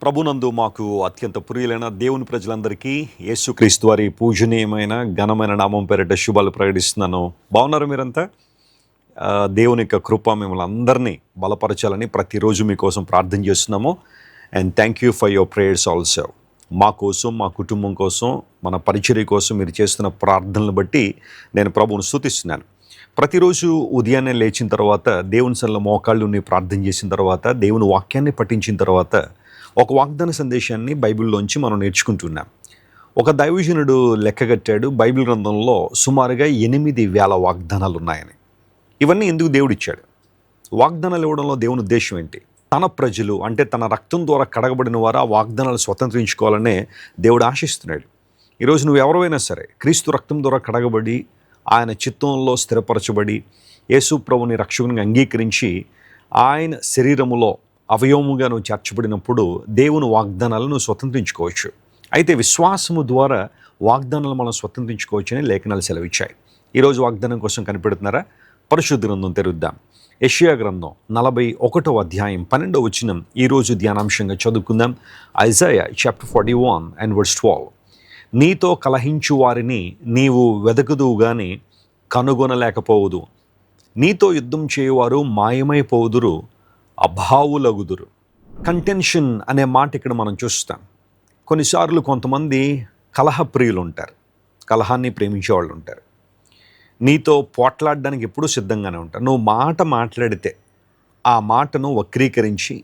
ప్రభునందు మాకు అత్యంత ప్రియులైన దేవుని ప్రజలందరికీ యేసుక్రీస్తు వారి పూజనీయమైన ఘనమైన నామం పేరిట శుభాలు ప్రకటిస్తున్నాను. బాగున్నారు మీరంతా? దేవుని యొక్క కృప మిమ్మల్ని అందరినీ బలపరచాలని ప్రతిరోజు మీకోసం ప్రార్థన చేస్తున్నాము. And thank you for your prayers also. మా కోసం, మా కుటుంబం కోసం, మన పరిచర్య కోసం మీరు చేస్తున్న ప్రార్థనలు బట్టి నేను ప్రభువును స్తుతిస్తున్నాను. ప్రతిరోజు ఉదయాన్నే లేచిన తర్వాత దేవుని సన్నిధిలో మోకాళ్ళు ప్రార్థన చేసిన తర్వాత, దేవుని వాక్యాన్ని పఠించిన తర్వాత ఒక వాగ్దాన సందేశాన్ని బైబిల్లోంచి మనం నేర్చుకుంటున్నాం. ఒక దైవజనుడు లెక్కగట్టాడు, బైబిల్ గ్రంథంలో సుమారుగా 8,000 వాగ్దానాలు ఉన్నాయని. ఇవన్నీ ఎందుకు దేవుడిచ్చాడు? వాగ్దానాలు ఇవ్వడంలో దేవుని ఉద్దేశం ఏంటి? తన ప్రజలు, అంటే తన రక్తం ద్వారా కడగబడిన వారు ఆ వాగ్దానాలు స్వతంత్రించుకోవాలనే దేవుడు ఆశిస్తున్నాడు. ఈరోజు నువ్వు ఎవరైనా సరే క్రీస్తు రక్తం ద్వారా కడగబడి ఆయన చిత్తంలో స్థిరపరచబడి యేసు ప్రభుని రక్షకునిగా అంగీకరించి ఆయన శరీరములో అవయవముగా నువ్వు చేర్చబడినప్పుడు దేవుని వాగ్దానాలను స్వతంత్రించుకోవచ్చు. అయితే విశ్వాసము ద్వారా వాగ్దానాలు మనం స్వతంత్రించుకోవచ్చని లేఖనాలు సెలవిచ్చాయి. ఈరోజు వాగ్దానం కోసం కనిపెడుతున్నారా? పరిశుద్ధ గ్రంథం తెరుద్దాం. యెషయా గ్రంథం 41వ అధ్యాయం 12వ వచనం ఈరోజు ధ్యానాంశంగా చదువుకుందాం. Isaiah chapter 41 and verse 12. నీతో కలహించు వారిని నీవు వెదకుదువు గాని కనుగొనలేకపోవుదు, నీతో యుద్ధం చేయువారు మాయమైపోవుదురు, అభావులగుదురు. కంటెన్షన్ అనే మాట ఇక్కడ మనం చూస్తాం. కొన్నిసార్లు కొంతమంది కలహప్రియులు ఉంటారు, కలహాన్ని ప్రేమించే వాళ్ళు ఉంటారు. నీతో పోట్లాడడానికి ఎప్పుడూ సిద్ధంగానే ఉంటారు. నువ్వు మాట మాట్లాడితే ఆ మాటను వక్రీకరించి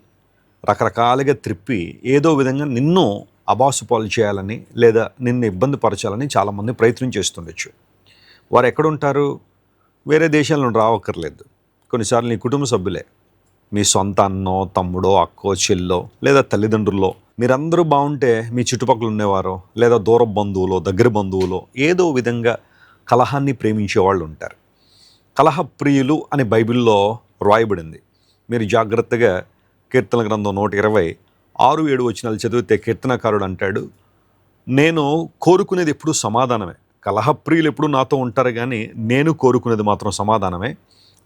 రకరకాలుగా త్రిప్పి ఏదో విధంగా నిన్ను అబాసుపాలు చేయాలని లేదా నిన్ను ఇబ్బంది పరచాలని చాలామంది ప్రయత్నం చేస్తుండొచ్చు. వారు ఎక్కడుంటారు? వేరే దేశాల నుండి రావక్కర్లేదు. కొన్నిసార్లు నీ కుటుంబ సభ్యులే, మీ సొంత అన్నో, తమ్ముడో, అక్కో, చెల్లో లేదా తల్లిదండ్రుల్లో. మీరందరూ బాగుంటే మీ చుట్టుపక్కల ఉండేవారో లేదా దూర బంధువులో, దగ్గర బంధువులో ఏదో విధంగా కలహాన్ని ప్రేమించే వాళ్ళు ఉంటారు. కలహప్రియులు అని బైబిల్లో రాయబడింది. మీరు జాగ్రత్తగా కీర్తన గ్రంథం 126-7 వచనాలు చదివితే కీర్తనకారుడు అంటాడు, నేను కోరుకునేది ఎప్పుడూ సమాధానమే. కలహప్రియులు ఎప్పుడు నాతో ఉంటారు కానీ నేను కోరుకునేది మాత్రం సమాధానమే.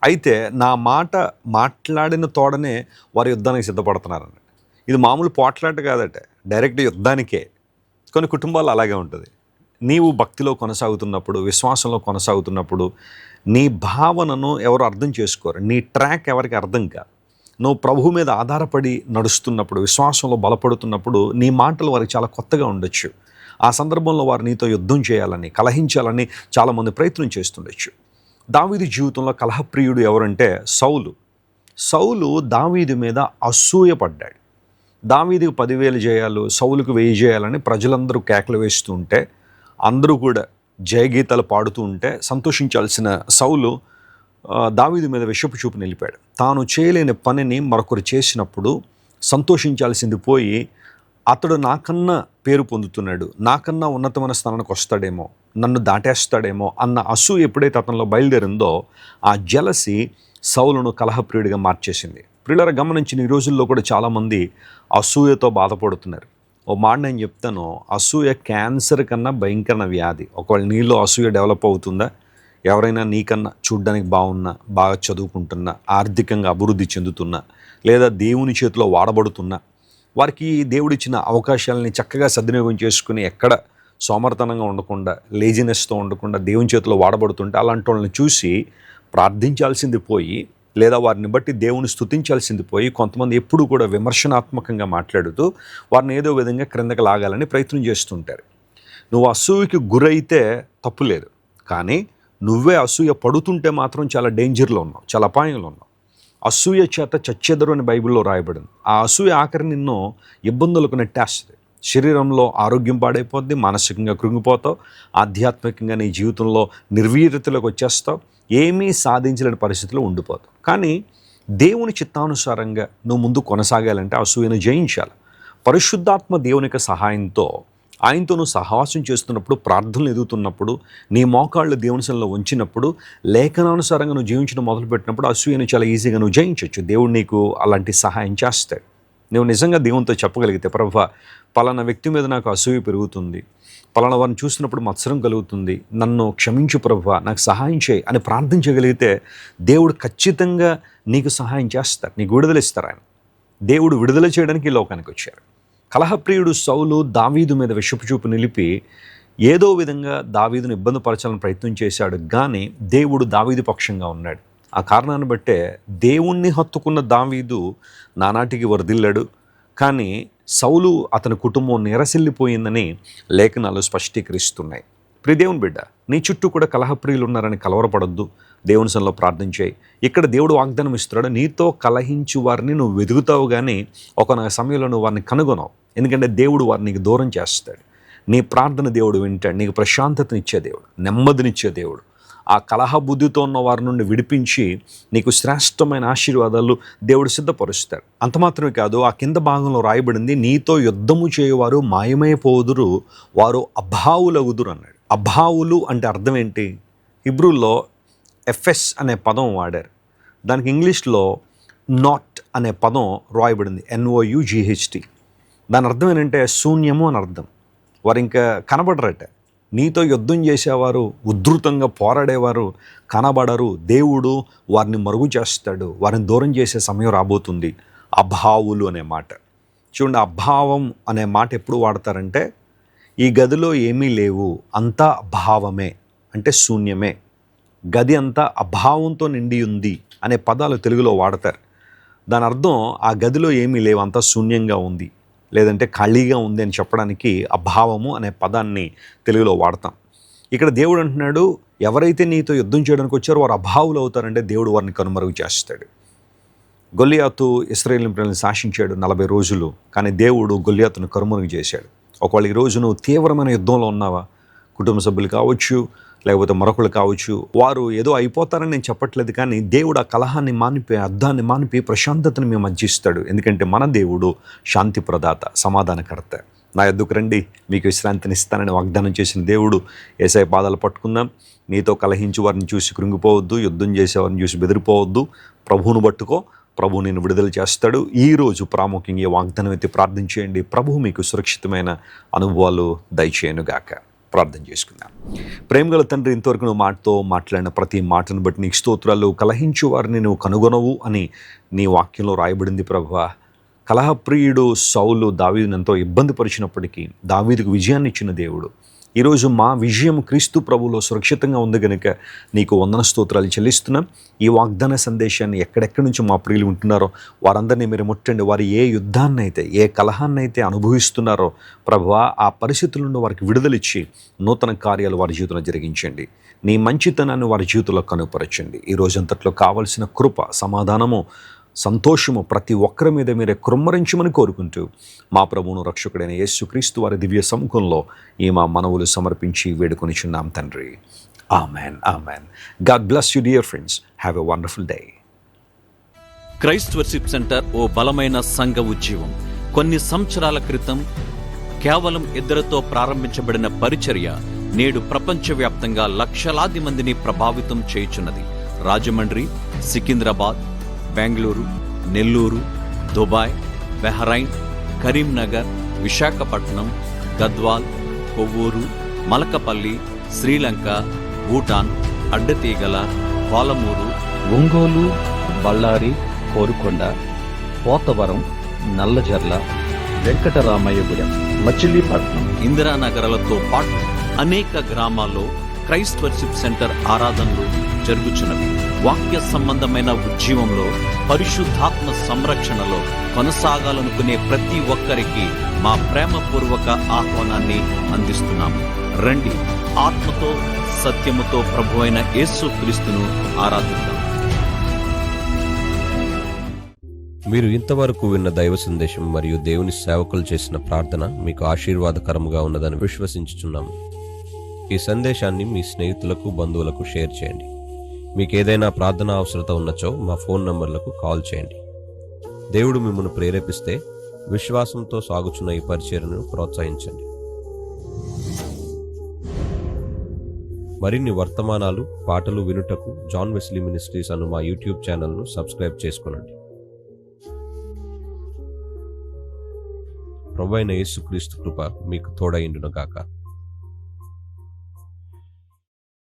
అయితే నా మాట మాట్లాడిన తోడనే వారి యుద్ధానికి సిద్ధపడుతున్నారని. ఇది మామూలు పోట్లాట కాదట, డైరెక్ట్ యుద్ధానికే. కొన్ని కుటుంబాలు అలాగే ఉంటుంది. నీవు భక్తిలో కొనసాగుతున్నప్పుడు, విశ్వాసంలో కొనసాగుతున్నప్పుడు నీ భావనను ఎవరు అర్థం చేసుకోరు, నీ ట్రాక్ ఎవరికి అర్థం కాదు. నువ్వు ప్రభు మీద ఆధారపడి నడుస్తున్నప్పుడు, విశ్వాసంలో బలపడుతున్నప్పుడు నీ మాటలు వారికి చాలా కొత్తగా ఉండొచ్చు. ఆ సందర్భంలో వారు నీతో యుద్ధం చేయాలని, కలహించాలని చాలామంది ప్రయత్నం చేస్తుండొచ్చు. దావీదు జీవితంలో కలహప్రియుడు ఎవరంటే సౌలు దావీదు మీద అసూయపడ్డాడు. దావీదుకు 10,000 జయాలు, సౌలుకు 1000 జయాలని ప్రజలందరూ కేకలు వేస్తూ ఉంటే, అందరూ కూడా జయగీతాలు పాడుతూ ఉంటే సంతోషించాల్సిన సౌలు దావీదు మీద విషపు చూపు నిలిపాడు. తాను చేయలేని పనిని మరొకరు చేసినప్పుడు సంతోషించాల్సింది పోయి, అతడు నాకన్నా పేరు పొందుతున్నాడు, నాకన్నా ఉన్నతమైన స్థానానికి వస్తాడేమో, నన్ను దాటేస్తాడేమో అన్న అసూయ ఎప్పుడైతే అతనిలో బయలుదేరిందో ఆ జలసి సౌలును కలహప్రియుడిగా మార్చేసింది. ప్రియులారా, గమనించిన ఈ రోజుల్లో కూడా చాలామంది అసూయతో బాధపడుతున్నారు. ఓ మాట నేను చెప్తాను, అసూయ క్యాన్సర్ కన్నా భయంకరమైన వ్యాధి. ఒకవేళ నీలో అసూయ డెవలప్ అవుతుందా, ఎవరైనా నీకన్నా చూడ్డానికి బాగున్నా, బాగా చదువుకుంటున్నా, ఆర్థికంగా అభివృద్ధి చెందుతున్నా, లేదా దేవుని చేతిలో వాడబడుతున్నా, వారికి దేవుడిచ్చిన అవకాశాలని చక్కగా సద్వినియోగం చేసుకుని ఎక్కడ సోమర్తనంగా ఉండకుండా, లేజినెస్తో ఉండకుండా దేవుని చేతిలో వాడబడుతుంటే అలాంటి వాళ్ళని చూసి ప్రార్థించాల్సింది పోయి, లేదా వారిని బట్టి దేవుని స్తుతించాల్సింది పోయి, కొంతమంది ఎప్పుడు కూడా విమర్శనాత్మకంగా మాట్లాడుతూ వారిని ఏదో విధంగా క్రిందకి లాగాలని ప్రయత్నం చేస్తుంటారు. నువ్వు అసూయకి గురైతే తప్పు లేదు, కానీ నువ్వే అసూయ పడుతుంటే మాత్రం చాలా డేంజర్లో ఉన్నావు, చాలా అపాయంలో ఉన్నావు. అసూయ చేత చచ్చెదరు అని బైబిల్లో రాయబడింది. ఆ అసూయ ఆఖరి నిన్ను ఇబ్బందులకు నెట్టేస్తుంది. శరీరంలో ఆరోగ్యం పాడైపోద్ది, మానసికంగా కృంగిపోతావు, ఆధ్యాత్మికంగా నీ జీవితంలో నిర్వీర్యతలోకి వచ్చేస్తావు, ఏమీ సాధించలేని పరిస్థితిలో ఉండిపోతావు. కానీ దేవుని చిత్తానుసారంగా నువ్వు ముందు కొనసాగాలంటే అసూయను జయించాలి. పరిశుద్ధాత్మ దేవుని యొక్క సహాయంతో, ఆయనతో నువ్వు సహవాసం చేస్తున్నప్పుడు, ప్రార్థనలు ఎదుగుతున్నప్పుడు, నీ మోకాళ్ళు దేవుని సన్నిధిలో ఉంచినప్పుడు, లేఖనానుసారంగా నువ్వు జీవించడం మొదలుపెట్టినప్పుడు అసూయను చాలా ఈజీగా నువ్వు జయించవచ్చు. దేవుడు నీకు అలాంటి సహాయం చేస్తాడు. నువ్వు నిజంగా దేవునితో చెప్పగలిగితే, ప్రభువా, పలానా వ్యక్తి మీద నాకు అసూయ పెరుగుతుంది, పలానా వారిని చూసినప్పుడు మత్సరం కలుగుతుంది, నన్ను క్షమించు ప్రభువా, నాకు సహాయం చేయి అని ప్రార్థించగలిగితే దేవుడు ఖచ్చితంగా నీకు సహాయం చేస్తాడు, నీకు విడుదల ఇస్తారు. ఆయన దేవుడు విడుదల చేయడానికి ఈ లోకానికి వచ్చారు. కలహప్రియుడు సౌలు దావీదు మీద విషపు చూపు నిలిపి ఏదో విధంగా దావీదును ఇబ్బంది పరచాలని ప్రయత్నం చేశాడు, కానీ దేవుడు దావీదు పక్షంగా ఉన్నాడు. ఆ కారణాన్ని బట్టే దేవుణ్ణి హత్తుకున్న దావీదు నానాటికి వర్ధిల్లాడు. కానీ సౌలు అతని కుటుంబం నిరసిల్లిపోయిందని లేఖనాలు స్పష్టీకరిస్తున్నాయి. దేవుని బిడ్డ, నీ చుట్టూ కూడా కలహప్రియులు ఉన్నారని కలవరపడొద్దు. దేవుని సన్నిధిలో ప్రార్థన చేయి. ఇక్కడ దేవుడు వాగ్దానం ఇస్తున్నాడు, నీతో కలహించు వారిని నువ్వు వెతుకుతావు, కానీ ఒక సమయంలో నువ్వు వారిని కనుగొనవు. ఎందుకంటే దేవుడు వారిని నీకు దూరం చేస్తాడు. నీ ప్రార్థన దేవుడు వింటాడు. నీకు ప్రశాంతతనిచ్చే దేవుడు, నెమ్మదినిచ్చే దేవుడు. ఆ కలహ బుద్ధితో ఉన్న వారి నుండి విడిపించి నీకు శ్రేష్టమైన ఆశీర్వాదాలు దేవుడు సిద్ధపరుస్తాడు. అంత మాత్రమే కాదు, ఆ కింద భాగంలో రాయబడింది, నీతో యుద్ధము చేయవారు మాయమైపోదురు, వారు అభావులగుదురు అన్నాడు. అభావులు అంటే అర్థం ఏంటి? హిబ్రూలో ఎఫ్ఎస్ అనే పదం వాడారు. దానికి ఇంగ్లీష్లో నాట్ అనే పదం రాయబడింది, NOUGHT. దాని అర్థం ఏంటంటే శూన్యము అని అర్థం. వారు ఇంకా కనబడరట. నీతో యుద్ధం చేసేవారు, ఉధృతంగా పోరాడేవారు కనబడరు. దేవుడు వారిని మరుగు చేస్తాడు. వారిని దూరం చేసే సమయం రాబోతుంది. అభావులు అనే మాట చూడండి. అభావం అనే మాట ఎప్పుడు వాడతారంటే, ఈ గదిలో ఏమీ లేవు, అంతా అభావమే అంటే శూన్యమే, గది అంతా అభావంతో నిండి ఉంది అనే పదాలు తెలుగులో వాడతారు. దాని అర్థం ఆ గదిలో ఏమీ లేవు, అంతా శూన్యంగా ఉంది, లేదంటే ఖాళీగా ఉంది అని చెప్పడానికి అభావము అనే పదాన్ని తెలుగులో వాడతాం. ఇక్కడ దేవుడు అంటున్నాడు, ఎవరైతే నీతో యుద్ధం చేయడానికి వచ్చారో వారు అభావులు అవుతారంటే దేవుడు వారిని కనుమరుగు చేస్తాడు. గొల్లియాతు ఇశ్రాయేలు ప్రజలను శాసించాడు 40 రోజులు, కానీ దేవుడు గొల్లియాతును కనుమరుగు చేశాడు. ఒకవేళ ఈరోజు నువ్వు తీవ్రమైన యుద్ధంలో ఉన్నావా, కుటుంబ సభ్యులు కావచ్చు, లేకపోతే మరొకరు కావచ్చు, వారు ఏదో అయిపోతారని నేను చెప్పట్లేదు, కానీ దేవుడు ఆ కలహాన్ని మానిపి, అర్థాన్ని మానిపి ప్రశాంతతను మేము మధ్యిస్తాడు. ఎందుకంటే మన దేవుడు శాంతి ప్రదాత, సమాధానకర్త. నా యొద్దకు రండి, మీకు విశ్రాంతిని ఇస్తానని వాగ్దానం చేసిన దేవుడు. యేసయ్య పాదాలు పట్టుకుందాం. నీతో కలహించి వారిని చూసి కృంగిపోవద్దు, యుద్ధం చేసేవారిని చూసి బెదిరిపోవద్దు. ప్రభువును పట్టుకో, ప్రభువు నేను విడుదల చేస్తాడు. ఈరోజు ప్రాముఖ్యంగా ఈ వాగ్దానం ఎత్తి ప్రార్థన చేయండి. ప్రభువు మీకు సురక్షితమైన అనుభవాలు దయచేయనుగాక. ప్రార్థన చేసుకుందాం. ప్రేమగల తండ్రి, ఇంతవరకు నువ్వు మాటతో మాట్లాడిన ప్రతి మాటను బట్టి నీకు స్తోత్రాలు. కలహించు వారిని నువ్వు కనుగొనవు అని నీ వాక్యంలో రాయబడింది ప్రభువా. కలహప్రియుడు సౌలు దావీదును ఎంతో ఇబ్బంది పరిచినప్పటికీ దావీదుకు విజయాన్ని ఇచ్చిన దేవుడు. ఈరోజు మా విజయం క్రీస్తు ప్రభువులో సురక్షితంగా ఉంది కనుక నీకు వందన స్తోత్రాలు చెల్లిస్తున్నాం. ఈ వాగ్దాన సందేశాన్ని ఎక్కడెక్కడి నుంచి మా ప్రియులు ఉంటున్నారో వారందరినీ మీరు ముట్టండి. వారు ఏ యుద్ధాన్నైతే, ఏ కలహాన్నైతే అనుభవిస్తున్నారో ప్రభువా, ఆ పరిస్థితుల నుండి వారికి విడుదలిచ్చి నూతన కార్యాలు వారి జీవితంలో జరిగించండి. నీ మంచితనాన్ని వారి జీవితంలో కనుపరచండి. ఈ రోజంతట్లో కావలసిన కృప, సమాధానము, సంతోషము ప్రతి ఒక్కరి మీద మీరే కృమ్మరించమని కోరుకుంటూ మా ప్రభువును రక్షకుడైన యేసుక్రీస్తు వారి దివ్య సముఖంలో ఈ మా మనవులు సమర్పించి వేడుకొనిచున్నాం తండ్రి. Amen, amen. God bless you dear friends. Have a wonderful day. Christ Worship Centre ఓ బలమైన సంఘ ఉజ్జీవం. కొన్ని సంవత్సరాల క్రితం కేవలం 2 ప్రారంభించబడిన పరిచర్య నేడు ప్రపంచవ్యాప్తంగా లక్షలాది మందిని ప్రభావితం చేయుచున్నది. రాజమండ్రి, సికింద్రాబాద్, బెంగళూరు, నెల్లూరు, దుబాయ్, బెహ్రైన్, కరీంనగర్, విశాఖపట్నం, గద్వాల్, కొవ్వూరు, మలకపల్లి, శ్రీలంక, భూటాన్, అడ్డతీగల, పాలమూరు, ఒంగోలు, బళ్ళారి, కోరుకొండ, పోతవరం, నల్లజర్ల, వెంకటరామయ్యగూడెం, మచిలీపట్నం, ఇందిరానగర్లతో పాటు అనేక గ్రామాల్లో క్రైస్ట్ వర్షిప్ సెంటర్ ఆరాధనలు జరుగుచున్నవి. వాక్య సంబంధమైన ఉజ్జీవంలో, పరిశుద్ధాత్మ సంరక్షణలో కొనసాగాలనుకునే ప్రతి ఒక్కరికి మా ప్రేమపూర్వక ఆహ్వానాన్ని అందిస్తున్నాము. రండి, ఆత్మతో సత్యముతో ప్రభువైన యేసుక్రీస్తును ఆరాధిద్దాం. మీరు ఇంతవరకు విన్న దైవ సందేశం మరియు దేవుని సేవకులు చేసిన ప్రార్థన మీకు ఆశీర్వాదకరముగా ఉన్నదని విశ్వసించుచున్నాము. ఈ సందేశాన్ని మీ స్నేహితులకు, బంధువులకు షేర్ చేయండి. మీకు ఏదైనా ప్రార్థన అవసరత ఉన్నచో మా ఫోన్ నంబర్లకు కాల్ చేయండి. దేవుడు మిమ్మల్ని ప్రేరేపిస్తే విశ్వాసంతో సాగుచున్న ఈ పరిచర్యను ప్రోత్సహించండి. మరిన్ని వర్తమానాలు, పాటలు వినుటకు జాన్ వెస్లీ మినిస్ట్రీస్ అను మా యూట్యూబ్ ఛానల్ను సబ్స్క్రైబ్ చేసుకొనండి. ప్రభువైన యేసుక్రీస్తు కృప మీకు తోడైండును గాక.